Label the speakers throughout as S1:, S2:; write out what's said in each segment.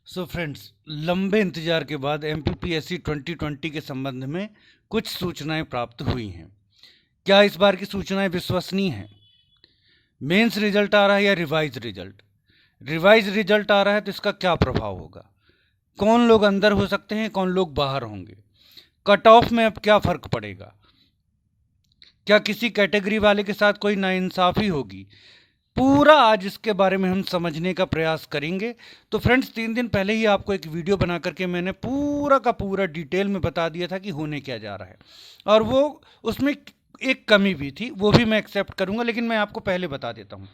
S1: So friends, लंबे इंतजार के बाद एमपीपीएससी 2020 के संबंध में कुछ सूचनाएं प्राप्त हुई हैं। क्या इस बार की सूचनाएं विश्वसनीय हैं? मेंस रिजल्ट आ रहा है या रिवाइज रिजल्ट? रिवाइज रिजल्ट आ रहा है तो इसका क्या प्रभाव होगा? कौन लोग अंदर हो सकते हैं, कौन लोग बाहर होंगे? कट ऑफ में अब क्या फर्क पड़ेगा? क्या किसी कैटेगरी वाले के साथ कोई नाइंसाफी होगी? पूरा आज इसके बारे में हम समझने का प्रयास करेंगे। तो फ्रेंड्स, 3 दिन पहले ही आपको एक वीडियो बना करके मैंने पूरा का पूरा डिटेल में बता दिया था कि होने क्या जा रहा है, और वो उसमें एक कमी भी थी, वो भी मैं एक्सेप्ट करूंगा, लेकिन मैं आपको पहले बता देता हूँ।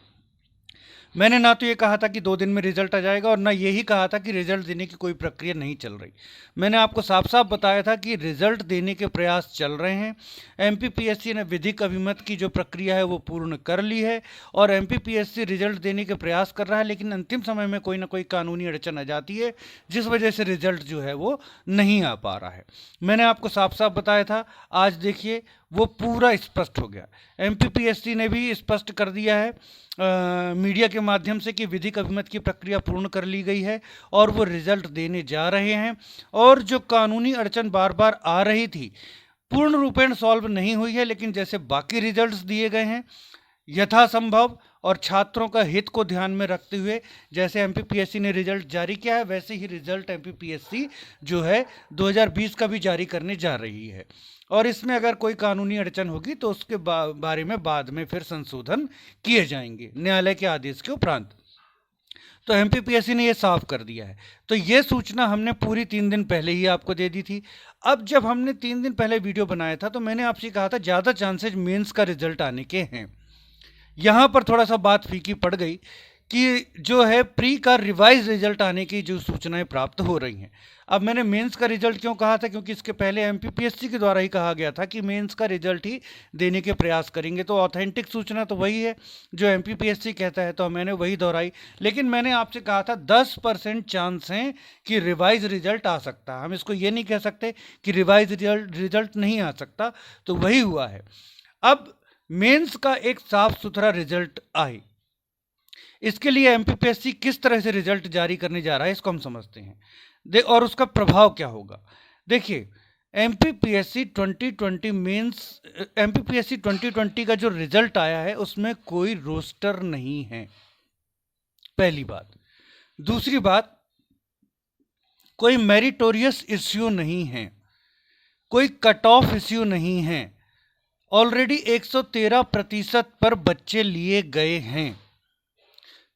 S1: मैंने ना तो ये कहा था कि 2 दिन में रिजल्ट आ जाएगा, और ना यही कहा था कि रिजल्ट देने की कोई प्रक्रिया नहीं चल रही। मैंने आपको साफ साफ बताया था कि रिजल्ट देने के प्रयास चल रहे हैं। एमपीपीएससी ने विधिक अभिमत की जो प्रक्रिया है वो पूर्ण कर ली है, और एमपीपीएससी रिजल्ट देने के प्रयास कर रहा है, लेकिन अंतिम समय में कोई ना कोई कानूनी अड़चन आ जाती है, जिस वजह से रिजल्ट जो है वो नहीं आ पा रहा है। मैंने आपको साफ साफ बताया था। आज देखिए, वो पूरा स्पष्ट हो गया। एमपीपीएससी ने भी स्पष्ट कर दिया है मीडिया के माध्यम से कि विधिक अभिमत की प्रक्रिया पूर्ण कर ली गई है और वो रिजल्ट देने जा रहे हैं। और जो कानूनी अड़चन बार बार आ रही थी, पूर्ण रूपेण सॉल्व नहीं हुई है, लेकिन जैसे बाकी रिजल्ट्स दिए गए हैं यथासंभव और छात्रों का हित को ध्यान में रखते हुए, जैसे एमपीपीएससी ने रिजल्ट जारी किया है, वैसे ही रिजल्ट एमपीपीएससी जो है 2020 का भी जारी करने जा रही है। और इसमें अगर कोई कानूनी अड़चन होगी तो उसके बारे में बाद में फिर संशोधन किए जाएंगे न्यायालय के आदेश के उपरांत। तो एमपीपीएससी ने ये साफ कर दिया है। तो ये सूचना हमने पूरी 3 दिन पहले ही आपको दे दी थी। अब जब हमने 3 दिन पहले वीडियो बनाया था तो मैंने आपसे कहा था ज़्यादा चांसेज मेंस का रिजल्ट आने के हैं। यहाँ पर थोड़ा सा बात फीकी पड़ गई कि जो है प्री का रिवाइज रिजल्ट आने की जो सूचनाएं प्राप्त हो रही हैं। अब मैंने मेंस का रिजल्ट क्यों कहा था, क्योंकि इसके पहले एमपीपीएससी के द्वारा ही कहा गया था कि मेंस का रिजल्ट ही देने के प्रयास करेंगे, तो ऑथेंटिक सूचना तो वही है जो एमपीपीएससी कहता है, तो मैंने वही दोहराई। लेकिन मैंने आपसे कहा था 10% चांस हैं कि रिवाइज रिजल्ट आ सकता है। हम इसको ये नहीं कह सकते कि रिवाइज रिजल्ट नहीं आ सकता, तो वही हुआ है। अब मेंस का एक साफ सुथरा रिजल्ट आए, इसके लिए एमपीपीएससी किस तरह से रिजल्ट जारी करने जा रहा है इसको हम समझते हैं। और उसका प्रभाव क्या होगा। देखिए, एमपीपीएससी 2020 मेंस, एमपीपीएससी 2020 का जो रिजल्ट आया है उसमें कोई रोस्टर नहीं है, पहली बात। दूसरी बात, कोई मेरिटोरियस इश्यू नहीं है, कोई कट ऑफ इश्यू नहीं है। ऑलरेडी 113% पर बच्चे लिए गए हैं।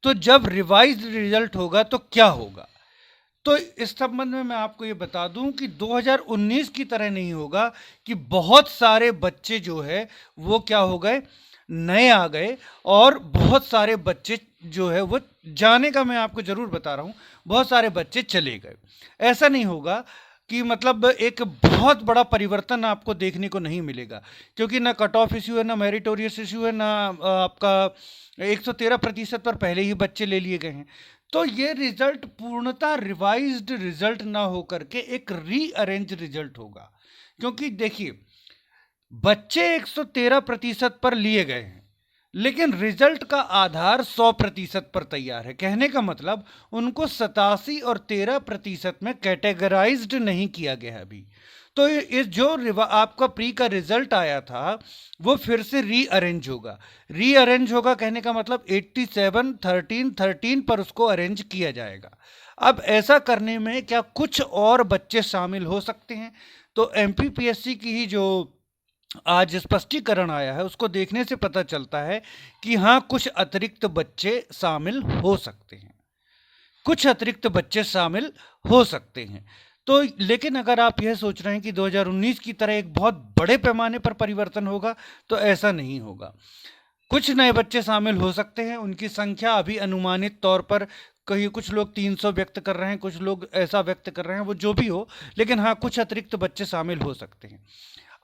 S1: तो जब रिवाइज रिजल्ट होगा तो क्या होगा, तो इस संबंध में मैं आपको ये बता दूं कि 2019 की तरह नहीं होगा कि बहुत सारे बच्चे जो है वो क्या हो गए, नए आ गए, और बहुत सारे बच्चे जो है वो जाने का मैं आपको जरूर बता रहा हूं, बहुत सारे बच्चे चले गए। ऐसा नहीं होगा कि मतलब एक बहुत बड़ा परिवर्तन आपको देखने को नहीं मिलेगा, क्योंकि ना कट ऑफ इश्यू है, ना मेरिटोरियस इश्यू है, ना आपका 113% पर पहले ही बच्चे ले लिए गए हैं। तो ये रिजल्ट पूर्णतः रिवाइज्ड रिजल्ट ना होकर के एक रीअरेंज रिजल्ट होगा, क्योंकि देखिए बच्चे 113% पर लिए गए हैं, लेकिन रिजल्ट का आधार 100% पर तैयार है। कहने का मतलब उनको 87 और 13% में कैटेगराइज्ड नहीं किया गया अभी। तो इस जो आपका प्री का रिजल्ट आया था वो फिर से रीअरेंज होगा। रीअरेंज होगा कहने का मतलब 87 13 13 पर उसको अरेंज किया जाएगा। अब ऐसा करने में क्या कुछ और बच्चे शामिल हो सकते हैं? तो एमपीपीएससी की ही जो आज स्पष्टीकरण आया है उसको देखने से पता चलता है कि हाँ, कुछ अतिरिक्त बच्चे शामिल हो सकते हैं, कुछ अतिरिक्त बच्चे शामिल हो सकते हैं। तो लेकिन अगर आप यह सोच रहे हैं कि 2019 की तरह एक बहुत बड़े पैमाने पर परिवर्तन होगा, तो ऐसा नहीं होगा। कुछ नए बच्चे शामिल हो सकते हैं, उनकी संख्या अभी अनुमानित तौर पर कहीं कुछ लोग 300 व्यक्त कर रहे हैं, कुछ लोग ऐसा व्यक्त कर रहे हैं, वो जो भी हो, लेकिन हाँ, कुछ अतिरिक्त बच्चे शामिल हो सकते हैं।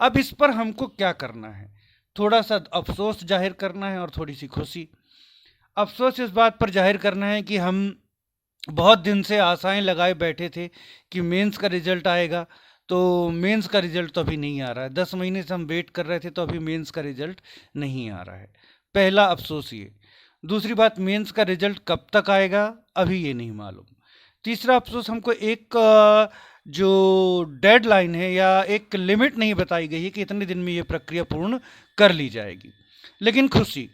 S1: अब इस पर हमको क्या करना है, थोड़ा सा अफसोस जाहिर करना है और थोड़ी सी खुशी। अफसोस इस बात पर जाहिर करना है कि हम बहुत दिन से आशाएं लगाए बैठे थे कि मेंस का रिजल्ट आएगा, तो मेंस का रिजल्ट तो अभी नहीं आ रहा है। 10 महीने से हम वेट कर रहे थे, तो अभी मेंस का रिजल्ट नहीं आ रहा है। पहला अफसोस ये। दूसरी बात, मेंस का रिजल्ट कब तक आएगा अभी ये नहीं मालूम। तीसरा अफसोस, हमको एक जो डेडलाइन है या एक लिमिट नहीं बताई गई है कि इतने दिन में ये प्रक्रिया पूर्ण कर ली जाएगी। लेकिन खुशी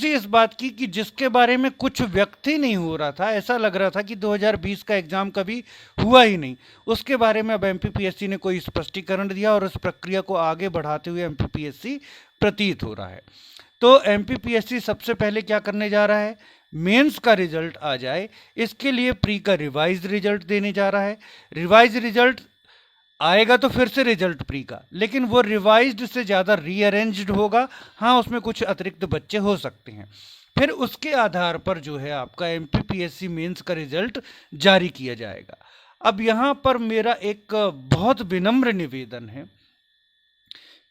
S1: इस बात की कि जिसके बारे में कुछ व्यक्त ही नहीं हो रहा था, ऐसा लग रहा था कि 2020 का एग्जाम कभी हुआ ही नहीं, उसके बारे में अब एमपीपीएससी ने कोई स्पष्टीकरण दिया और उस प्रक्रिया को आगे बढ़ाते हुए एमपीपीएससी प्रतीत हो रहा है। तो एमपीपीएससी सबसे पहले क्या करने जा रहा है, मेंस का रिजल्ट आ जाए इसके लिए प्री का रिवाइज रिजल्ट देने जा रहा है। रिवाइज रिजल्ट आएगा तो फिर से रिजल्ट प्री का, लेकिन वो रिवाइज्ड से ज़्यादा रीअरेंज्ड होगा। हाँ, उसमें कुछ अतिरिक्त बच्चे हो सकते हैं। फिर उसके आधार पर जो है आपका एमपीपीएससी मेंस का रिजल्ट जारी किया जाएगा। अब यहाँ पर मेरा एक बहुत विनम्र निवेदन है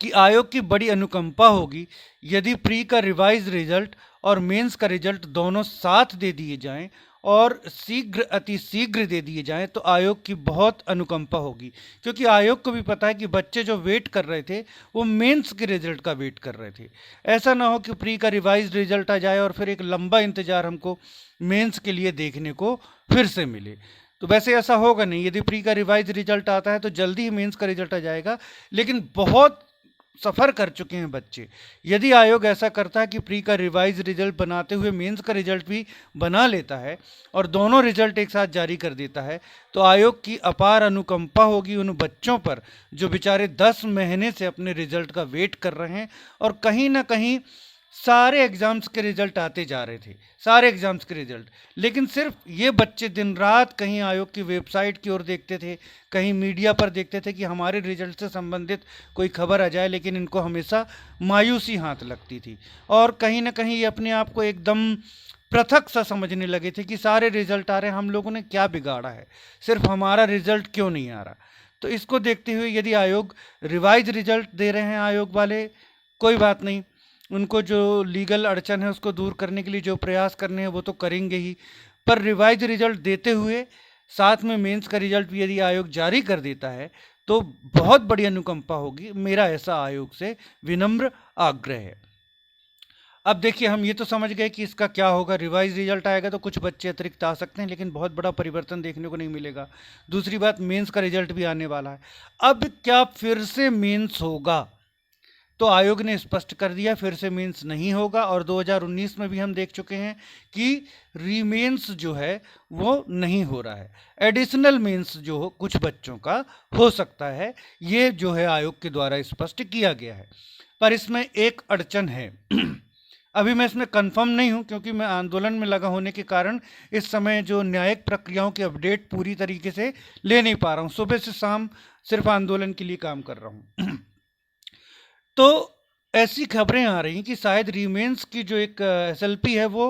S1: कि आयोग की बड़ी अनुकंपा होगी यदि प्री का रिवाइज रिजल्ट और मेंस का रिजल्ट दोनों साथ दे दिए जाएं और अति शीघ्र दे दिए जाएं, तो आयोग की बहुत अनुकंपा होगी। क्योंकि आयोग को भी पता है कि बच्चे जो वेट कर रहे थे वो मेंस के रिजल्ट का वेट कर रहे थे। ऐसा ना हो कि प्री का रिवाइज रिजल्ट आ जाए और फिर एक लंबा इंतजार हमको मेंस के लिए देखने को फिर से मिले। तो वैसे ऐसा होगा नहीं, यदि प्री का रिवाइज रिजल्ट आता है तो जल्दी ही मेंस का रिजल्ट आ जाएगा। लेकिन बहुत सफ़र कर चुके हैं बच्चे, यदि आयोग ऐसा करता है कि प्री का रिवाइज रिजल्ट बनाते हुए मेंस का रिजल्ट भी बना लेता है और दोनों रिजल्ट एक साथ जारी कर देता है, तो आयोग की अपार अनुकंपा होगी उन बच्चों पर जो बेचारे 10 महीने से अपने रिजल्ट का वेट कर रहे हैं और कहीं ना कहीं सारे एग्ज़ाम्स के रिजल्ट आते जा रहे थे, सारे एग्ज़ाम्स के रिजल्ट, लेकिन सिर्फ ये बच्चे दिन रात कहीं आयोग की वेबसाइट की ओर देखते थे, कहीं मीडिया पर देखते थे कि हमारे रिजल्ट से संबंधित कोई खबर आ जाए, लेकिन इनको हमेशा मायूसी हाथ लगती थी और कहीं ना कहीं ये अपने आप को एकदम पृथक सा समझने लगे थे कि सारे रिजल्ट आ रहे हैं, हम लोगों ने क्या बिगाड़ा है, सिर्फ हमारा रिजल्ट क्यों नहीं आ रहा। तो इसको देखते हुए यदि आयोग रिवाइज रिजल्ट दे रहे हैं, आयोग वाले, कोई बात नहीं, उनको जो लीगल अड़चन है उसको दूर करने के लिए जो प्रयास करने हैं वो तो करेंगे ही, पर रिवाइज रिजल्ट देते हुए साथ में मेंस का रिजल्ट भी यदि आयोग जारी कर देता है तो बहुत बड़ी अनुकंपा होगी। मेरा ऐसा आयोग से विनम्र आग्रह है। अब देखिए, हम ये तो समझ गए कि इसका क्या होगा, रिवाइज रिजल्ट आएगा तो कुछ बच्चे अतिरिक्त आ सकते हैं, लेकिन बहुत बड़ा परिवर्तन देखने को नहीं मिलेगा। दूसरी बात, मेंस का रिजल्ट भी आने वाला है। अब क्या फिर से मेंस होगा? तो आयोग ने स्पष्ट कर दिया फिर से मेंस नहीं होगा और 2019 में भी हम देख चुके हैं कि रीमेंस जो है वो नहीं हो रहा है। एडिशनल मेंस जो हो कुछ बच्चों का हो सकता है, ये जो है आयोग के द्वारा स्पष्ट किया गया है। पर इसमें एक अड़चन है अभी मैं इसमें कंफर्म नहीं हूं क्योंकि मैं आंदोलन में लगा होने के कारण इस समय जो न्यायिक प्रक्रियाओं की अपडेट पूरी तरीके से ले नहीं पा रहा हूं। सुबह से शाम सिर्फ आंदोलन के लिए काम कर रहा हूं तो ऐसी खबरें आ रही कि शायद रीमेंस की जो एक एसएलपी है वो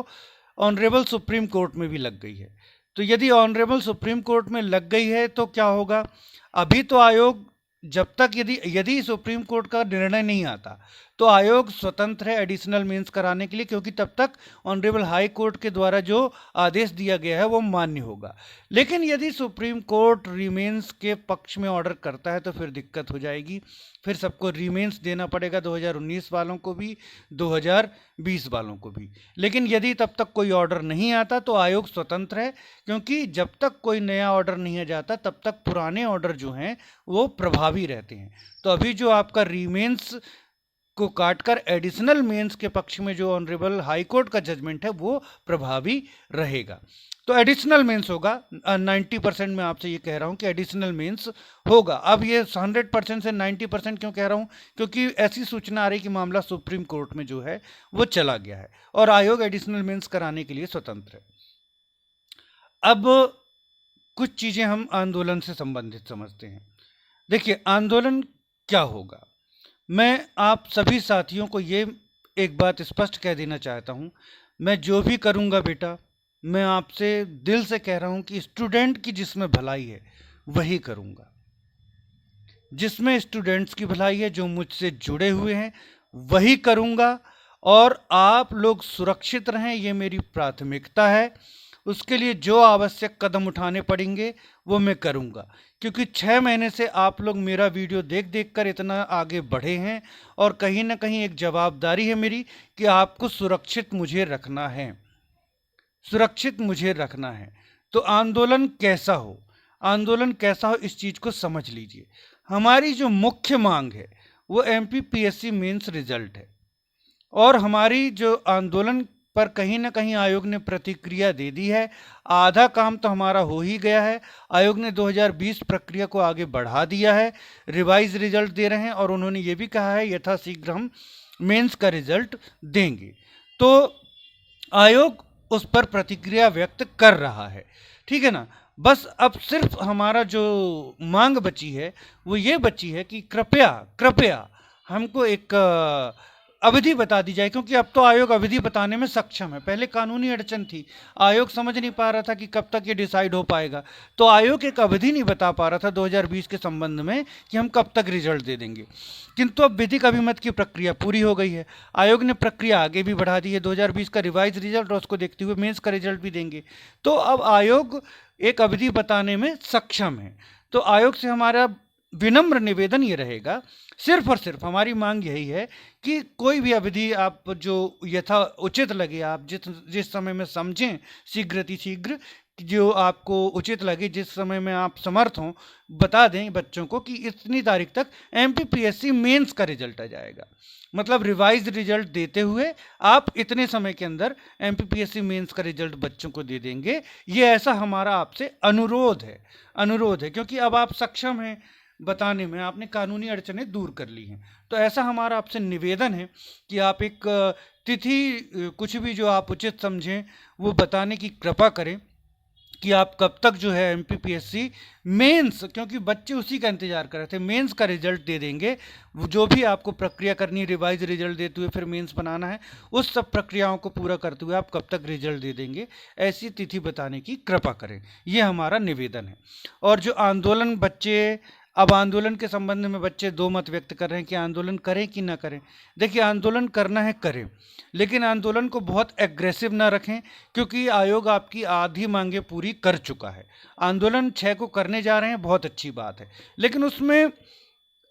S1: ऑनरेबल सुप्रीम कोर्ट में भी लग गई है। तो यदि ऑनरेबल सुप्रीम कोर्ट में लग गई है तो क्या होगा? अभी तो आयोग जब तक यदि सुप्रीम कोर्ट का निर्णय नहीं आता तो आयोग स्वतंत्र है एडिशनल मेंस कराने के लिए, क्योंकि तब तक ऑनरेबल हाई कोर्ट के द्वारा जो आदेश दिया गया है वो मान्य होगा। लेकिन यदि सुप्रीम कोर्ट रीमेंस के पक्ष में ऑर्डर करता है तो फिर दिक्कत हो जाएगी, फिर सबको रीमेंस देना पड़ेगा, 2019 वालों को भी 2020 वालों को भी। लेकिन यदि तब तक कोई ऑर्डर नहीं आता तो आयोग स्वतंत्र है, क्योंकि जब तक कोई नया ऑर्डर नहीं आ जाता तब तक पुराने ऑर्डर जो हैं वो प्रभावी रहते हैं। तो अभी जो आपका रीमेंस को काटकर एडिशनल मेंस के पक्ष में जो ऑनरेबल हाई कोर्ट का जजमेंट है वो प्रभावी रहेगा। तो एडिशनल मेंस होगा, 90% मैं आपसे ये कह रहा हूँ कि एडिशनल मेंस होगा। अब ये 100% से 90% क्यों कह रहा हूँ? क्योंकि ऐसी सूचना आ रही कि मामला सुप्रीम कोर्ट में जो है वो चला गया है और आयोग एडिशनल मेंस कराने के लिए स्वतंत्र है। अब कुछ चीज़ें हम आंदोलन से संबंधित समझते हैं। देखिए, आंदोलन क्या होगा, मैं आप सभी साथियों को ये एक बात स्पष्ट कह देना चाहता हूँ, मैं जो भी करूँगा बेटा, मैं आपसे दिल से कह रहा हूँ कि स्टूडेंट की जिसमें भलाई है वही करूँगा, जिसमें स्टूडेंट्स की भलाई है, जो मुझसे जुड़े हुए हैं वही करूँगा। और आप लोग सुरक्षित रहें, ये मेरी प्राथमिकता है। उसके लिए जो आवश्यक कदम उठाने पड़ेंगे वो मैं करूँगा, क्योंकि 6 महीने से आप लोग मेरा वीडियो देख देख कर इतना आगे बढ़े हैं और कहीं ना कहीं एक जवाबदारी है मेरी कि आपको सुरक्षित मुझे रखना है, सुरक्षित मुझे रखना है। तो आंदोलन कैसा हो, आंदोलन कैसा हो इस चीज़ को समझ लीजिए। हमारी जो मुख्य मांग है वो एमपीपीएससी मेंस रिजल्ट है, और हमारी जो आंदोलन पर कहीं ना कहीं आयोग ने प्रतिक्रिया दे दी है। आधा काम तो हमारा हो ही गया है। आयोग ने 2020 प्रक्रिया को आगे बढ़ा दिया है, रिवाइज रिजल्ट दे रहे हैं, और उन्होंने ये भी कहा है यथाशीघ्र हम मेंस का रिजल्ट देंगे। तो आयोग उस पर प्रतिक्रिया व्यक्त कर रहा है, ठीक है ना। बस अब सिर्फ हमारा जो मांग बची है वो ये बची है कि कृपया कृपया हमको एक अवधि बता दी जाए, क्योंकि अब तो आयोग अवधि बताने में सक्षम है। पहले कानूनी अड़चन थी, आयोग समझ नहीं पा रहा था कि कब तक ये डिसाइड हो पाएगा, तो आयोग एक अवधि नहीं बता पा रहा था 2020 के संबंध में कि हम कब तक रिजल्ट दे देंगे। किंतु अब विधिक अभिमत की प्रक्रिया पूरी हो गई है, आयोग ने प्रक्रिया आगे भी बढ़ा दी है। 2020 का रिवाइज रिजल्ट और उसको देखते हुए मेंस का रिजल्ट भी देंगे, तो अब आयोग एक अवधि बताने में सक्षम है। तो आयोग से हमारा विनम्र निवेदन ये रहेगा, सिर्फ और सिर्फ हमारी मांग यही है कि कोई भी अवधि आप जो यथा उचित लगे, आप जिस समय में समझें, शीघ्र जो आपको उचित लगे, जिस समय में आप समर्थ हों, बता दें बच्चों को कि इतनी तारीख तक एमपीपीएससी मेंस का रिजल्ट आ जाएगा। मतलब रिवाइज रिजल्ट देते हुए आप इतने समय के अंदर एमपीपीएससी मेंस का रिजल्ट बच्चों को दे देंगे। ये ऐसा हमारा आपसे अनुरोध है, क्योंकि अब आप सक्षम हैं बताने में, आपने कानूनी अड़चनें दूर कर ली हैं। तो ऐसा हमारा आपसे निवेदन है कि आप एक तिथि कुछ भी जो आप उचित समझें वो बताने की कृपा करें कि आप कब तक जो है एमपीपीएससी मेंस, क्योंकि बच्चे उसी का इंतजार कर रहे थे, मेंस का रिजल्ट दे देंगे। वो जो भी आपको प्रक्रिया करनी है, रिवाइज रिजल्ट देते हुए फिर मेंस बनाना है, उस सब प्रक्रियाओं को पूरा करते हुए आप कब तक रिजल्ट दे देंगे, ऐसी तिथि बताने की कृपा करें। ये हमारा निवेदन है। और जो आंदोलन बच्चे, अब आंदोलन के संबंध में बच्चे दो मत व्यक्त कर रहे हैं कि आंदोलन करें कि ना करें। देखिए, आंदोलन करना है करें, लेकिन आंदोलन को बहुत एग्रेसिव ना रखें, क्योंकि आयोग आपकी आधी मांगे पूरी कर चुका है। आंदोलन 6 को करने जा रहे हैं, बहुत अच्छी बात है, लेकिन उसमें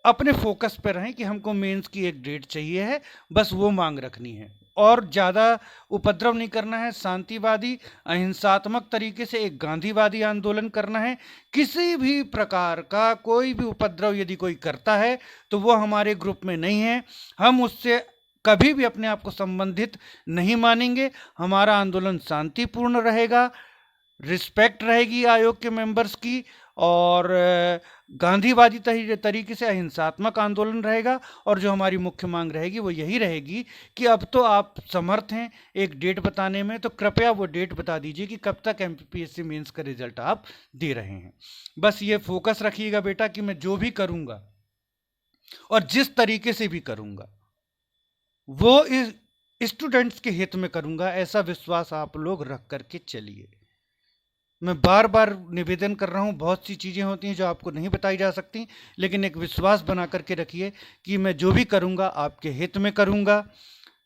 S1: अपने फोकस पर रहें कि हमको मेंस की एक डेट चाहिए है, बस वो मांग रखनी है, और ज़्यादा उपद्रव नहीं करना है। शांतिवादी अहिंसात्मक तरीके से एक गांधीवादी आंदोलन करना है। किसी भी प्रकार का कोई भी उपद्रव यदि कोई करता है तो वो हमारे ग्रुप में नहीं है, हम उससे कभी भी अपने आप को संबंधित नहीं मानेंगे। हमारा आंदोलन शांतिपूर्ण रहेगा, रिस्पेक्ट रहेगी आयोग के मेंबर्स की, और गांधीवादी तरीके से अहिंसात्मक आंदोलन रहेगा। और जो हमारी मुख्य मांग रहेगी वो यही रहेगी कि अब तो आप समर्थ हैं एक डेट बताने में, तो कृपया वो डेट बता दीजिए कि कब तक एमपीपीएससी मेंस का रिजल्ट आप दे रहे हैं। बस ये फोकस रखिएगा बेटा कि मैं जो भी करूंगा और जिस तरीके से भी करूंगा वो इस स्टूडेंट्स के हित में करूंगा, ऐसा विश्वास आप लोग रख करके चलिए। मैं बार बार निवेदन कर रहा हूँ, बहुत सी चीज़ें होती हैं जो आपको नहीं बताई जा सकती, लेकिन एक विश्वास बना करके रखिए कि मैं जो भी करूँगा आपके हित में करूँगा।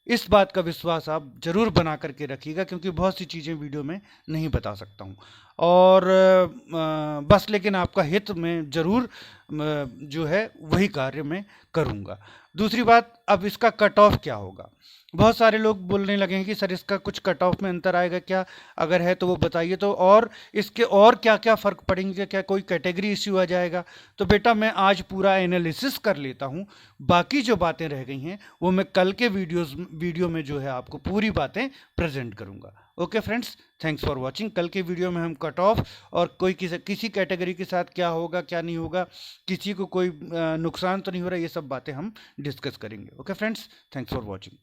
S1: इस बात का विश्वास आप जरूर बना करके रखिएगा, क्योंकि बहुत सी चीज़ें वीडियो में नहीं बता सकता हूँ। और बस लेकिन आपका हित में जरूर जो है वही कार्य मैं करूँगा। दूसरी बात, अब इसका कट ऑफ क्या होगा। बहुत सारे लोग बोलने लगे हैं कि सर इसका कुछ कट ऑफ में अंतर आएगा क्या, अगर है तो वो बताइए, तो और इसके और क्या क्या फ़र्क पड़ेंगे, क्या कोई कैटेगरी इश्यू आ जाएगा। तो बेटा मैं आज पूरा एनालिसिस कर लेता हूँ, बाकी जो बातें रह गई हैं वो मैं कल के वीडियो में जो है आपको पूरी बातें प्रेजेंट करूँगा। Okay friends, thanks for watching. कल के वीडियो में हम कट ऑफ और कोई किसी कैटेगरी के साथ क्या होगा क्या नहीं होगा, किसी को कोई नुकसान तो नहीं हो रहा, ये सब बातें हम डिस्कस करेंगे। Okay friends, thanks for watching.